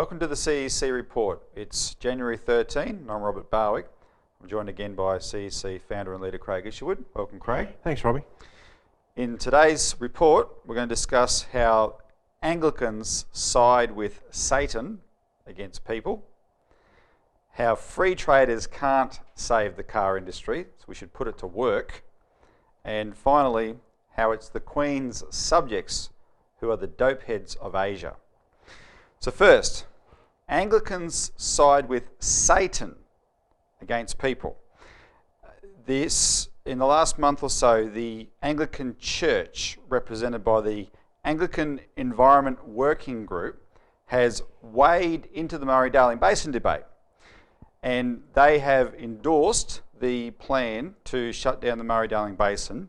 Welcome to the CEC Report. It's January 13, and I'm Robert Barwick. I'm joined again by CEC founder and leader Craig Isherwood. Welcome, Craig. Thanks, Robbie. In today's report, we're going to discuss how Anglicans side with Satan against people, how free traders can't save the car industry, so we should put it to work, and finally, how it's the Queen's subjects who are the dope heads of Asia. So first, Anglicans side with Satan against people. In the last month or so, the Anglican Church, represented by the Anglican Environment Working Group, has weighed into the Murray-Darling Basin debate. And they have endorsed the plan to shut down the Murray-Darling Basin.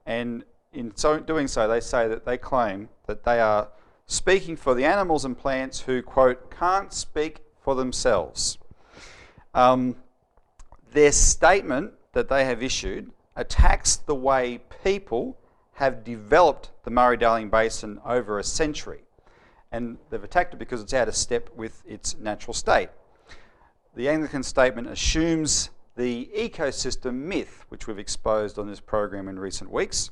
And in doing so, they say that they claim that they are speaking for the animals and plants who, quote, can't speak for themselves. Their statement that they have issued attacks the way people have developed the Murray-Darling Basin over a century. And they've attacked it because it's out of step with its natural state. The Anglican statement assumes the ecosystem myth, which we've exposed on this program in recent weeks.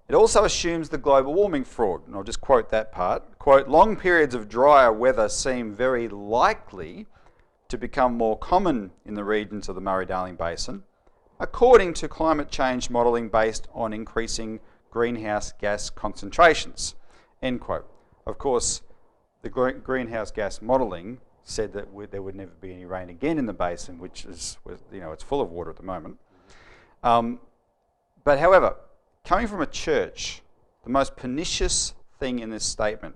It also assumes the global warming fraud, and I'll just quote that part. Quote, long periods of drier weather seem very likely to become more common in the regions of the Murray-Darling Basin, according to climate change modelling based on increasing greenhouse gas concentrations, end quote. Of course, the greenhouse gas modelling said that there would never be any rain again in the basin, which is, it's full of water at the moment. But however, coming from a church, the most pernicious thing in this statement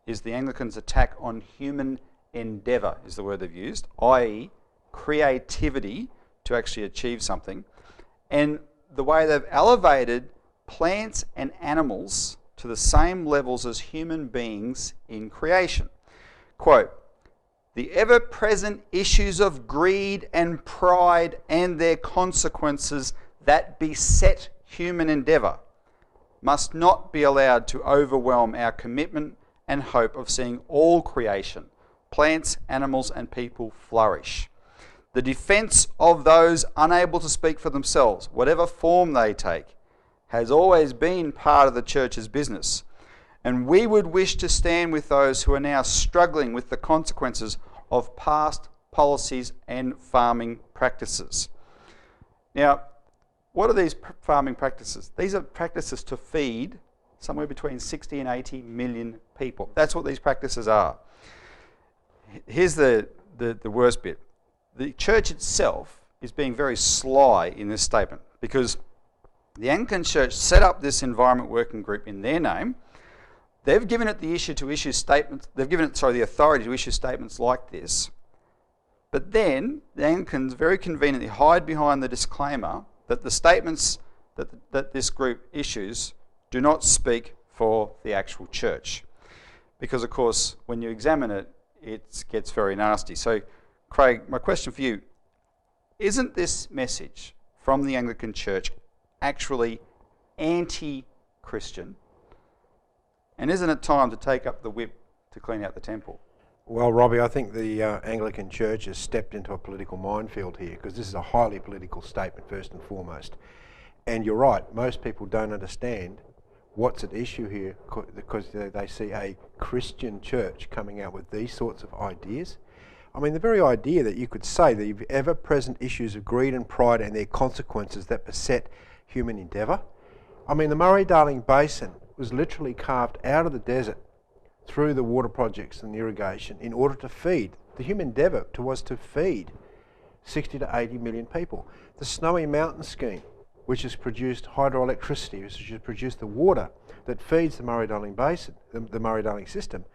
is the Anglicans' attack on human endeavour, is the word they've used, i.e. creativity to actually achieve something, and the way they've elevated plants and animals to the same levels as human beings in creation. Quote, the ever-present issues of greed and pride and their consequences that beset human endeavour must not be allowed to overwhelm our commitment and hope of seeing all creation, plants, animals and people flourish. The defence of those unable to speak for themselves, whatever form they take, has always been part of the Church's business, and we would wish to stand with those who are now struggling with the consequences of past policies and farming practices. Now, what are these farming practices? These are practices to feed somewhere between 60 and 80 million people. That's what these practices are. Here's the worst bit. The church itself is being very sly in this statement because the Anglican Church set up this environment working group in their name. They've given it the authority to issue statements like this. But then the Anglicans very conveniently hide behind the disclaimer that the statements that this group issues do not speak for the actual church. Because, of course, when you examine it, it gets very nasty. So, Craig, my question for you, isn't this message from the Anglican Church actually anti-Christian? And isn't it time to take up the whip to clean out the temple? Well, Robbie, I think the Anglican Church has stepped into a political minefield here because this is a highly political statement first and foremost. And you're right, most people don't understand what's at issue here because they see a Christian church coming out with these sorts of ideas. I mean, the very idea that you could say the ever-present issues of greed and pride and their consequences that beset human endeavour. I mean, the Murray-Darling Basin was literally carved out of the desert through the water projects and irrigation in order to feed. The human endeavour was to feed 60 to 80 million people. The Snowy Mountain Scheme, which has produced hydroelectricity, which has produced the water that feeds the Murray-Darling Basin, the Murray-Darling system,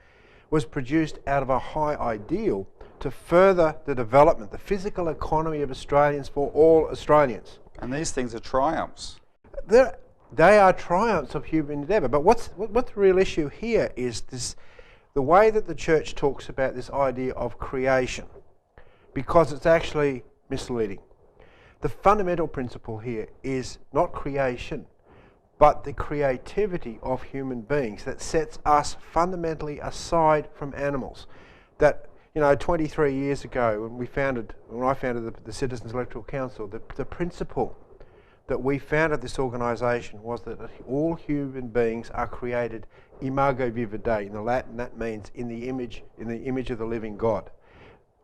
was produced out of a high ideal to further the development, the physical economy of Australians for all Australians. And these things are triumphs. They are triumphs of human endeavour. But what's the real issue here is the way that the church talks about this idea of creation, because it's actually misleading. The fundamental principle here is not creation, but the creativity of human beings that sets us fundamentally aside from animals. That You know, 23 years ago when I founded the Citizens Electoral Council, the principle that we founded this organisation was that all human beings are created imago viva Dei. In the Latin, that means in the image of the living God.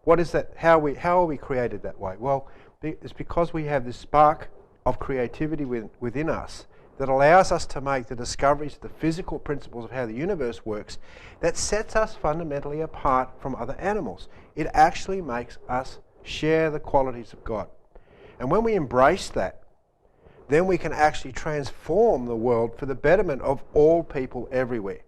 What is that? How are we created that way? Well, it's because we have this spark of creativity within us that allows us to make the discoveries of the physical principles of how the universe works that sets us fundamentally apart from other animals. It actually makes us share the qualities of God. And when we embrace that, then we can actually transform the world for the betterment of all people everywhere.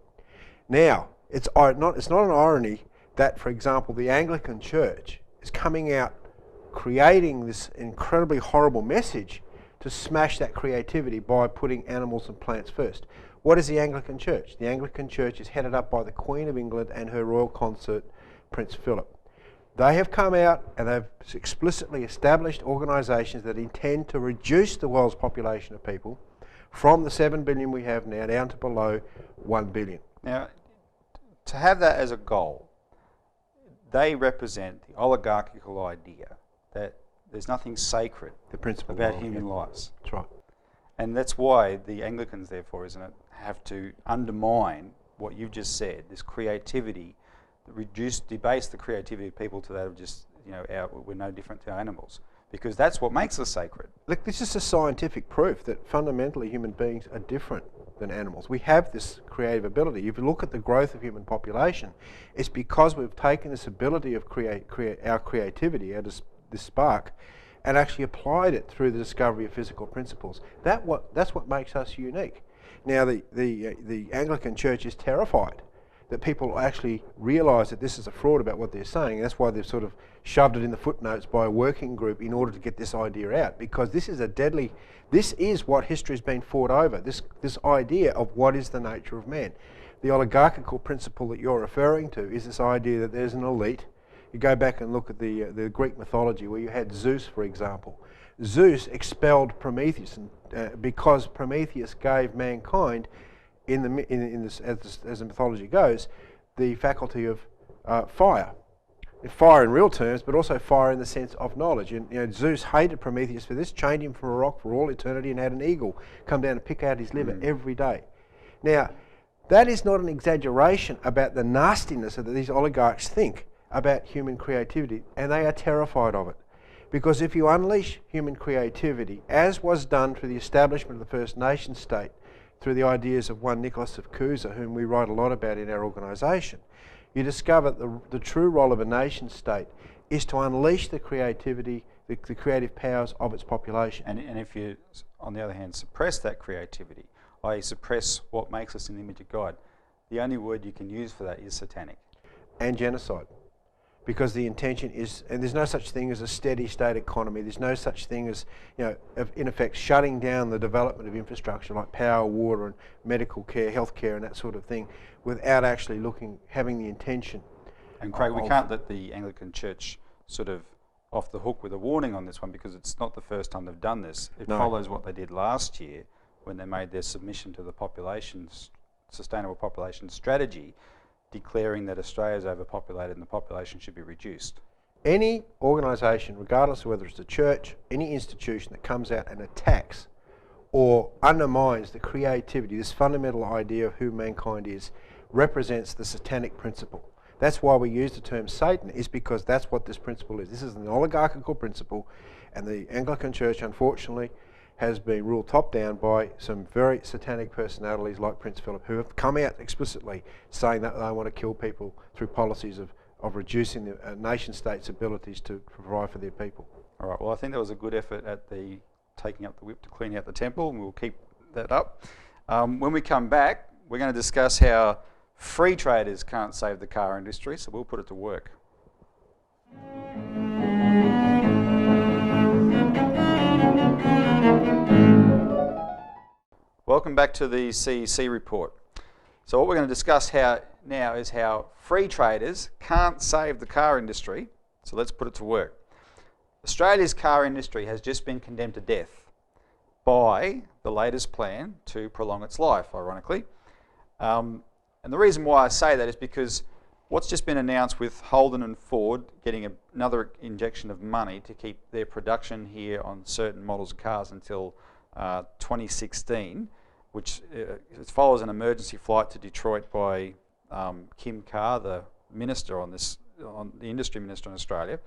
Now, it's not an irony that, for example, the Anglican Church is coming out creating this incredibly horrible message to smash that creativity by putting animals and plants first. What is the Anglican Church? The Anglican Church is headed up by the Queen of England and her royal consort, Prince Philip. They have come out and they've explicitly established organisations that intend to reduce the world's population of people from the 7 billion we have now down to below 1 billion. Now, to have that as a goal, they represent the oligarchical idea that there's nothing sacred about human lives. That's right. And that's why the Anglicans, therefore, isn't it, have to undermine what you've just said, this creativity, debase the creativity of people to that of just, we're no different to animals. Because that's what makes us sacred. Look, this is a scientific proof that fundamentally human beings are different than animals. We have this creative ability. If you look at the growth of human population, it's because we've taken this ability of our creativity, this spark, and actually applied it through the discovery of physical principles. That's what makes us unique. Now, the Anglican Church is terrified that people actually realise that this is a fraud about what they're saying. That's why they've sort of shoved it in the footnotes by a working group in order to get this idea out, because this is what history has been fought over, this idea of what is the nature of man. The oligarchical principle that you're referring to is this idea that there's an elite. You go back and look at the Greek mythology where you had Zeus, for example. Zeus expelled Prometheus because Prometheus gave mankind, as the mythology goes, the faculty of fire. Fire in real terms, but also fire in the sense of knowledge. And Zeus hated Prometheus for this, chained him from a rock for all eternity, and had an eagle come down and pick out his liver every day. Now, that is not an exaggeration about the nastiness that these oligarchs think about human creativity, and they are terrified of it. Because if you unleash human creativity, as was done through the establishment of the First Nation state, through the ideas of one Nicholas of Cusa, whom we write a lot about in our organisation, you discover the true role of a nation state is to unleash the creativity, the creative powers of its population. And if you, on the other hand, suppress that creativity, i.e. suppress what makes us in the image of God, the only word you can use for that is satanic. And genocide. Because the intention is, and there's no such thing as a steady state economy, there's no such thing as, in effect, shutting down the development of infrastructure like power, water and medical care, healthcare and that sort of thing, without actually having the intention. And Craig, we can't let the Anglican Church sort of off the hook with a warning on this one, because it's not the first time they've done this. It follows what they did last year when they made their submission to the Sustainable Population Strategy, declaring that Australia is overpopulated and the population should be reduced. Any organisation, regardless of whether it's a church, any institution that comes out and attacks or undermines the creativity, this fundamental idea of who mankind is, represents the satanic principle. That's why we use the term Satan, is because that's what this principle is. This is an oligarchical principle, and the Anglican Church, unfortunately, has been ruled top down by some very satanic personalities like Prince Philip, who have come out explicitly saying that they want to kill people through policies of reducing the nation states' abilities to provide for their people. All right, well, I think that was a good effort at the taking up the whip to clean out the temple, and we'll keep that up. When we come back, we're going to discuss how free traders can't save the car industry, so we'll put it to work. Welcome back to the CEC Report. So what we're going to discuss now is how free traders can't save the car industry, so let's put it to work. Australia's car industry has just been condemned to death by the latest plan to prolong its life, ironically. And the reason why I say that is because what's just been announced with Holden and Ford getting another injection of money to keep their production here on certain models of cars until 2016, which it follows an emergency flight to Detroit by Kim Carr, the minister the industry minister in Australia.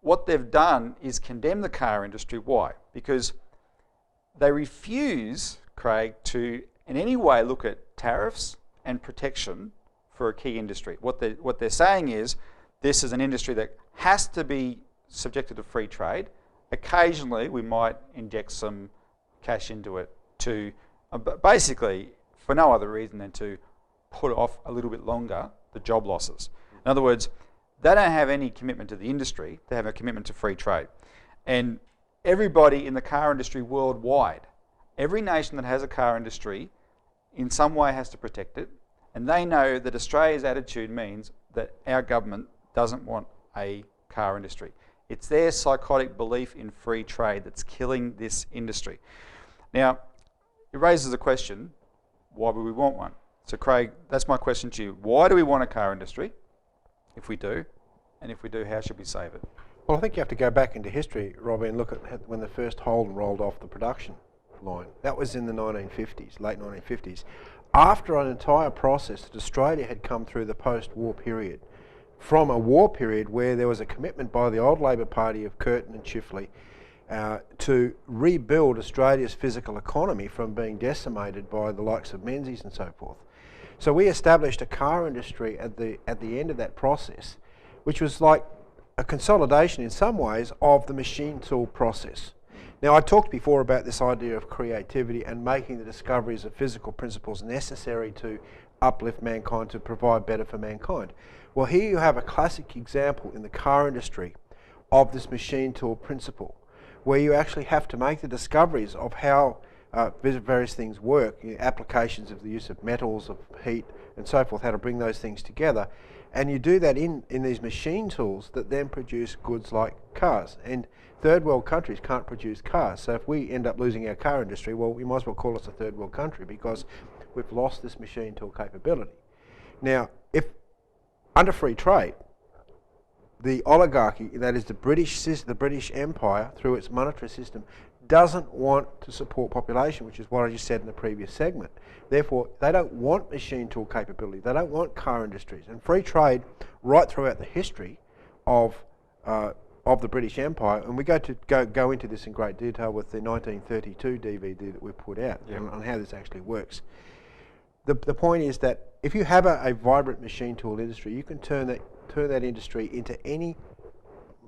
What they've done is condemn the car industry. Why? Because they refuse, Craig, to in any way look at tariffs and protection for a key industry. What they're saying is this is an industry that has to be subjected to free trade. Occasionally, we might inject some cash into it to, basically, for no other reason than to put off a little bit longer the job losses. In other words, they don't have any commitment to the industry, they have a commitment to free trade. And everybody in the car industry worldwide, every nation that has a car industry in some way has to protect it, and they know that Australia's attitude means that our government doesn't want a car industry. It's their psychotic belief in free trade that's killing this industry. Now, it raises a question, why would we want one? So Craig, that's my question to you. Why do we want a car industry, if we do? And if we do, how should we save it? Well, I think you have to go back into history, Robbie, and look at when the first Holden rolled off the production line. That was in the 1950s, late 1950s. After an entire process that Australia had come through the post-war period, from a war period where there was a commitment by the old Labor Party of Curtin and Chifley to rebuild Australia's physical economy from being decimated by the likes of Menzies and so forth. So we established a car industry at the end of that process, which was like a consolidation in some ways of the machine tool process. Now, I talked before about this idea of creativity and making the discoveries of physical principles necessary to uplift mankind, to provide better for mankind. Well, here you have a classic example in the car industry of this machine tool principle, where you actually have to make the discoveries of how various things work, applications of the use of metals, of heat, and so forth, how to bring those things together. And you do that in these machine tools that then produce goods like cars. And third world countries can't produce cars. So if we end up losing our car industry, well, we might as well call us a third world country because we've lost this machine tool capability. Now, if under free trade, the oligarchy, that is the British Empire, through its monetary system, doesn't want to support population, which is what I just said in the previous segment. Therefore, they don't want machine tool capability. They don't want car industries. And free trade, right throughout the history of the British Empire, and we go into this in great detail with the 1932 DVD that we put out on how this actually works. The point is that if you have a vibrant machine tool industry, you can turn that industry into any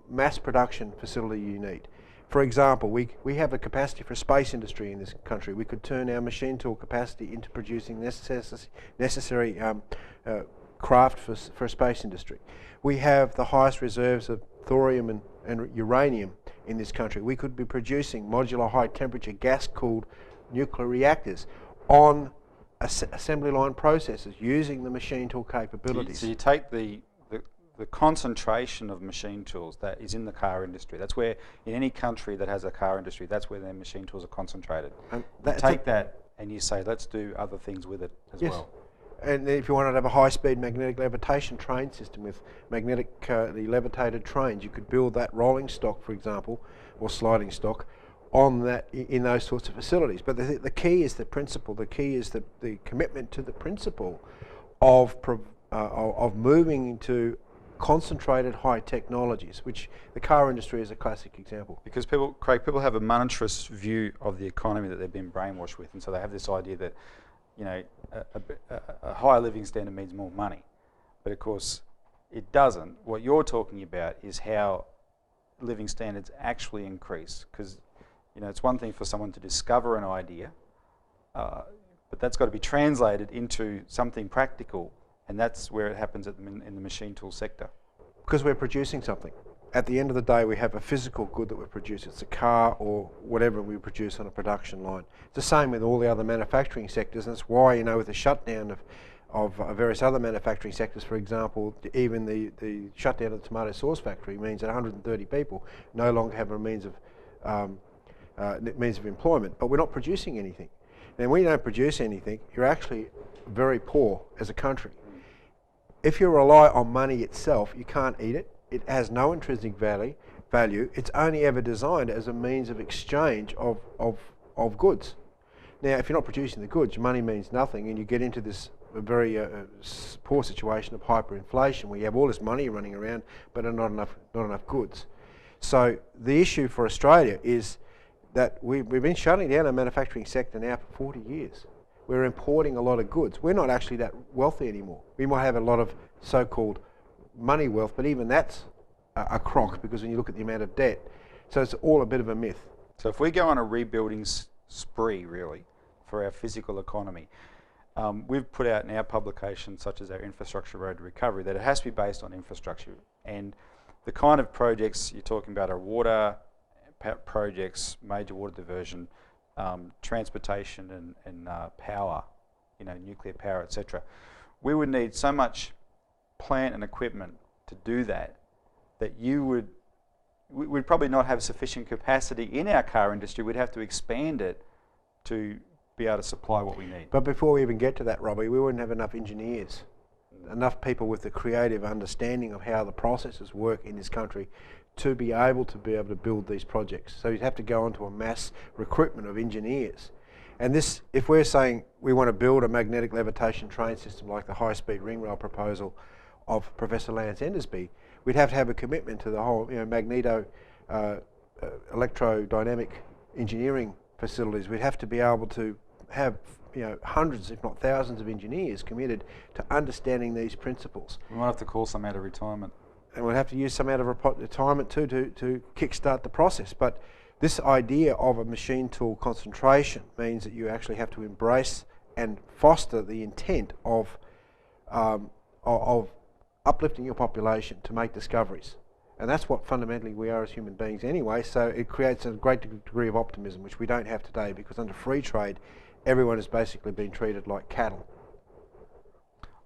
mass production facility you need. For example, we have a capacity for space industry in this country. We could turn our machine tool capacity into producing necessary craft for space industry. We have the highest reserves of thorium and uranium in this country. We could be producing modular high temperature gas cooled nuclear reactors on assembly line processes using the machine tool capabilities. So you take the concentration of machine tools that is in the car industry. That's where, in any country that has a car industry, that's where their machine tools are concentrated. And you take that and you say, let's do other things with it as well. And if you wanted to have a high-speed magnetic levitation train system with magnetically levitated trains, you could build that rolling stock, for example, or sliding stock, on that in those sorts of facilities. But the key is the principle. The key is the commitment to the principle of moving into concentrated high technologies, which the car industry is a classic example. Because people have a monetarist view of the economy that they've been brainwashed with, and so they have this idea that, a higher living standard means more money. But of course, it doesn't. What you're talking about is how living standards actually increase. Because, it's one thing for someone to discover an idea, but that's got to be translated into something practical. And that's where it happens in the machine tool sector. Because we're producing something. At the end of the day, we have a physical good that we produce. It's a car or whatever we produce on a production line. It's the same with all the other manufacturing sectors, and that's why, with the shutdown of various other manufacturing sectors, for example, even the shutdown of the tomato sauce factory means that 130 people no longer have a means of employment. But we're not producing anything. And when you don't produce anything, you're actually very poor as a country. if you rely on money itself, you can't eat it. It has no intrinsic value. It's only ever designed as a means of exchange of goods. Now, if you're not producing the goods, your money means nothing, and you get into this very poor situation of hyperinflation, where you have all this money running around, but not enough goods. So the issue for Australia is that we've been shutting down our manufacturing sector now for 40 years. We're importing a lot of goods. We're not actually that wealthy anymore. We might have a lot of so-called money wealth, but even that's a crock, because when you look at the amount of debt. So it's all a bit of a myth. So if we go on a rebuilding spree, really, for our physical economy, we've put out in our publications, such as our Infrastructure Road to Recovery, that it has to be based on infrastructure. And the kind of projects you're talking about are water projects, major water diversion, transportation and power, nuclear power, etc. We would need so much plant and equipment to do that we'd probably not have sufficient capacity in our car industry. We'd have to expand it to be able to supply what we need. But before we even get to that, Robbie, we wouldn't have enough engineers, enough people with the creative understanding of how the processes work in this country to be able to build these projects. So you'd have to go on to a mass recruitment of engineers. And this, if we're saying we want to build a magnetic levitation train system like the high-speed ring rail proposal of Professor Lance Endersby, we'd have to have a commitment to the whole, electrodynamic engineering facilities. We'd have to be able to have, hundreds, if not thousands, of engineers committed to understanding these principles. We might have to call some out of retirement. And we'll have to use some out of retirement too to kickstart the process. But this idea of a machine tool concentration means that you actually have to embrace and foster the intent of uplifting your population to make discoveries. And that's what fundamentally we are as human beings anyway, so it creates a great degree of optimism, which we don't have today, because under free trade, everyone has basically been treated like cattle.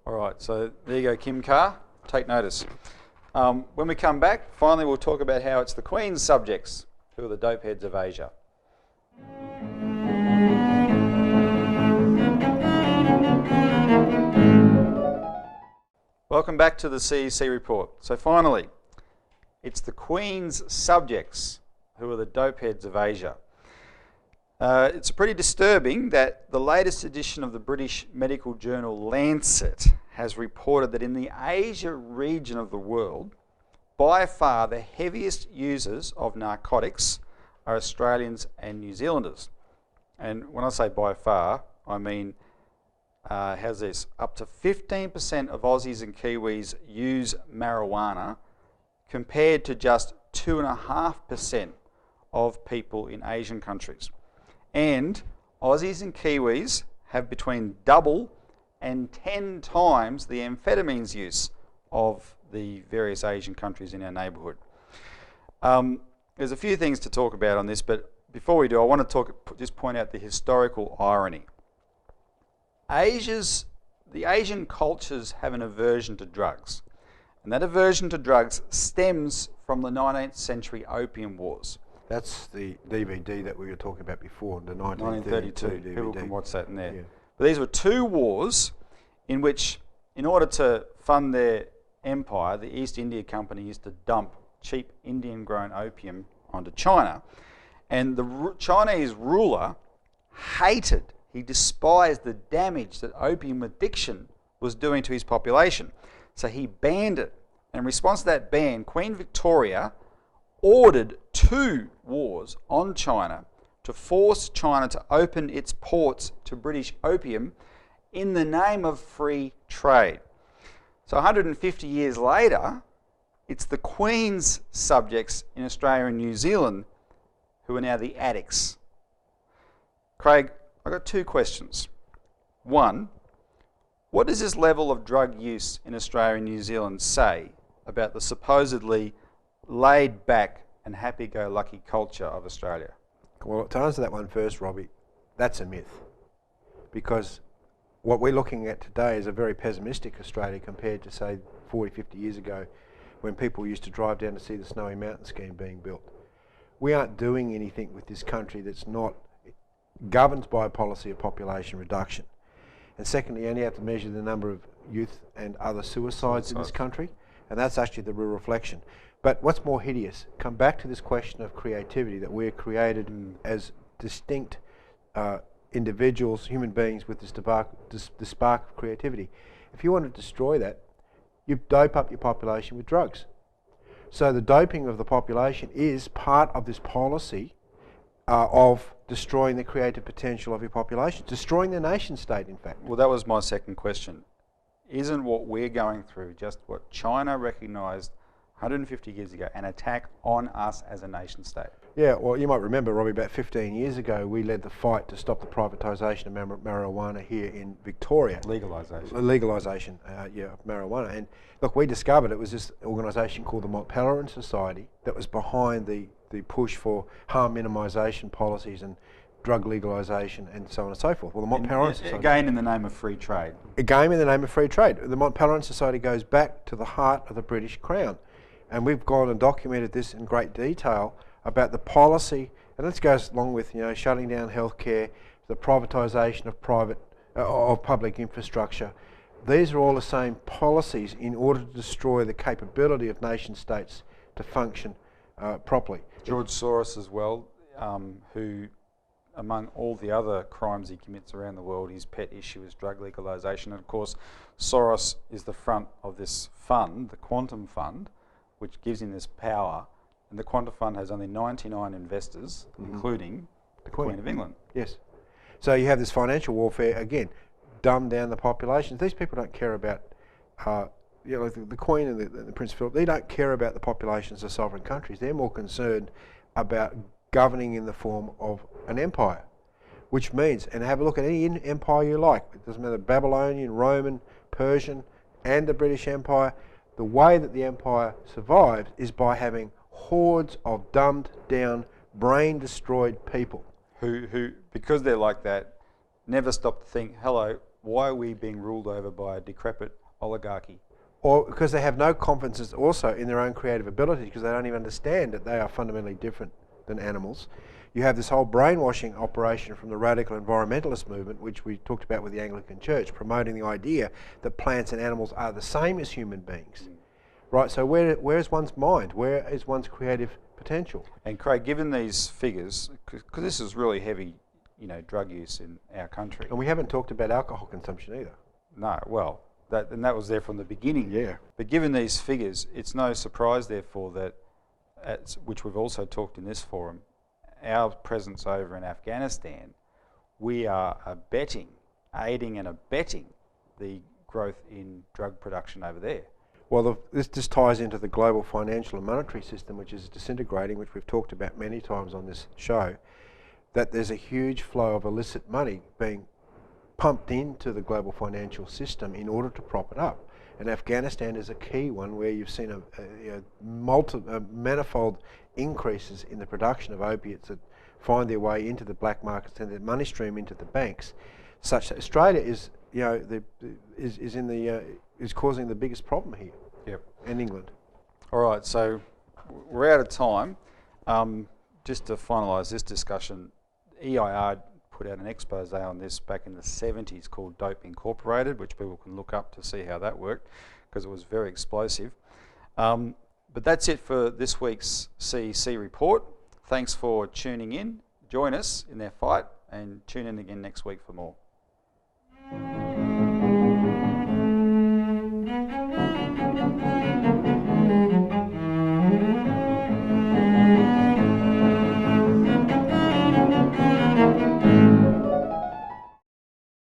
All right, so there you go, Kim Carr. Take notice. When we come back, finally we'll talk about how it's the Queen's subjects who are the dope heads of Asia. Welcome back to the CEC Report. So finally, it's the Queen's subjects who are the dope heads of Asia. It's pretty disturbing that the latest edition of the British medical journal Lancet has reported that in the Asia region of the world, by far the heaviest users of narcotics are Australians and New Zealanders. And when I say by far, I mean, how's this? Up to 15% of Aussies and Kiwis use marijuana, compared to just 2.5% of people in Asian countries. And Aussies and Kiwis have between double and 10 times the amphetamines use of the various Asian countries in our neighbourhood. There's a few things to talk about on this, but before we do, I want to just point out the historical irony. The Asian cultures have an aversion to drugs, and that aversion to drugs stems from the 19th century Opium Wars. That's the DVD that we were talking about before, the 1932 DVD. People can watch that in there. Yeah. But these were two wars in which, in order to fund their empire, the East India Company used to dump cheap Indian-grown opium onto China. And the Chinese ruler he despised the damage that opium addiction was doing to his population. So he banned it. And in response to that ban, Queen Victoria ordered 2 wars on China to force China to open its ports to British opium in the name of free trade. So 150 years later, it's the Queen's subjects in Australia and New Zealand who are now the addicts. Craig, I've got 2 questions. One, what does this level of drug use in Australia and New Zealand say about the supposedly laid-back and happy-go-lucky culture of Australia? Well, to answer that one first, Robbie, that's a myth. Because what we're looking at today is a very pessimistic Australia compared to, say, 40, 50 years ago, when people used to drive down to see the Snowy Mountain scheme being built. We aren't doing anything with this country that's not governed by a policy of population reduction. And secondly, you only have to measure the number of youth and other suicides in this country, and that's actually the real reflection. But what's more hideous, come back to this question of creativity, that we're created as distinct individuals, human beings with this spark of creativity. If you want to destroy that, you dope up your population with drugs. So the doping of the population is part of this policy of destroying the creative potential of your population, destroying the nation state, in fact. Well, that was my second question. Isn't what we're going through just what China recognised 150 years ago, an attack on us as a nation state? Yeah, well, you might remember, Robbie, about 15 years ago, we led the fight to stop the privatisation of marijuana here in Victoria. Legalisation. Legalisation, of marijuana. And look, we discovered it was this organisation called the Montpellier Society that was behind the push for harm minimisation policies and drug legalisation and so on and so forth. Well, the Montpellier Society... Again, in the name of free trade. Again, in the name of free trade. The Montpellier Society goes back to the heart of the British Crown. And we've gone and documented this in great detail about the policy, and this goes along with, you know, shutting down healthcare, the privatisation of public infrastructure. These are all the same policies in order to destroy the capability of nation states to function properly. George Soros as well, who, among all the other crimes he commits around the world, his pet issue is drug legalisation. And of course, Soros is the front of this fund, the Quantum Fund, which gives him this power. And the Quantum Fund has only 99 investors, including the Queen of England. Yes. So you have this financial warfare, again, dumb down the population. These people don't care about, the Queen and the Prince Philip, they don't care about the populations of sovereign countries. They're more concerned about governing in the form of an empire, which means, and have a look at any empire you like, it doesn't matter, Babylonian, Roman, Persian, and the British Empire, the way that the empire survives is by having hordes of dumbed down, brain destroyed people. Who, because they're like that, never stop to think, hello, why are we being ruled over by a decrepit oligarchy? Or because they have no confidence also in their own creative ability, because they don't even understand that they are fundamentally different than animals. You have this whole brainwashing operation from the radical environmentalist movement, which we talked about with the Anglican Church, promoting the idea that plants and animals are the same as human beings. Right, so where is one's mind? Where is one's creative potential? And Craig, given these figures, because this is really heavy, drug use in our country. And we haven't talked about alcohol consumption either. No, well, that was there from the beginning. Yeah. But given these figures, it's no surprise, therefore, that, which we've also talked in this forum, our presence over in Afghanistan, we are aiding and abetting the growth in drug production over there. Well, this ties into the global financial and monetary system, which is disintegrating, which we've talked about many times on this show, that there's a huge flow of illicit money being pumped into the global financial system in order to prop it up. And Afghanistan is a key one where you've seen manifold increases in the production of opiates that find their way into the black markets and the money stream into the banks, such that Australia is, is causing the biggest problem here. Yep. And England. All right, so we're out of time. Just to finalise this discussion, EIR put out an expose on this back in the 70s called Dope Incorporated, which people can look up to see how that worked, because it was very explosive. But that's it for this week's CEC Report. Thanks for tuning in. Join us in their fight and tune in again next week for more.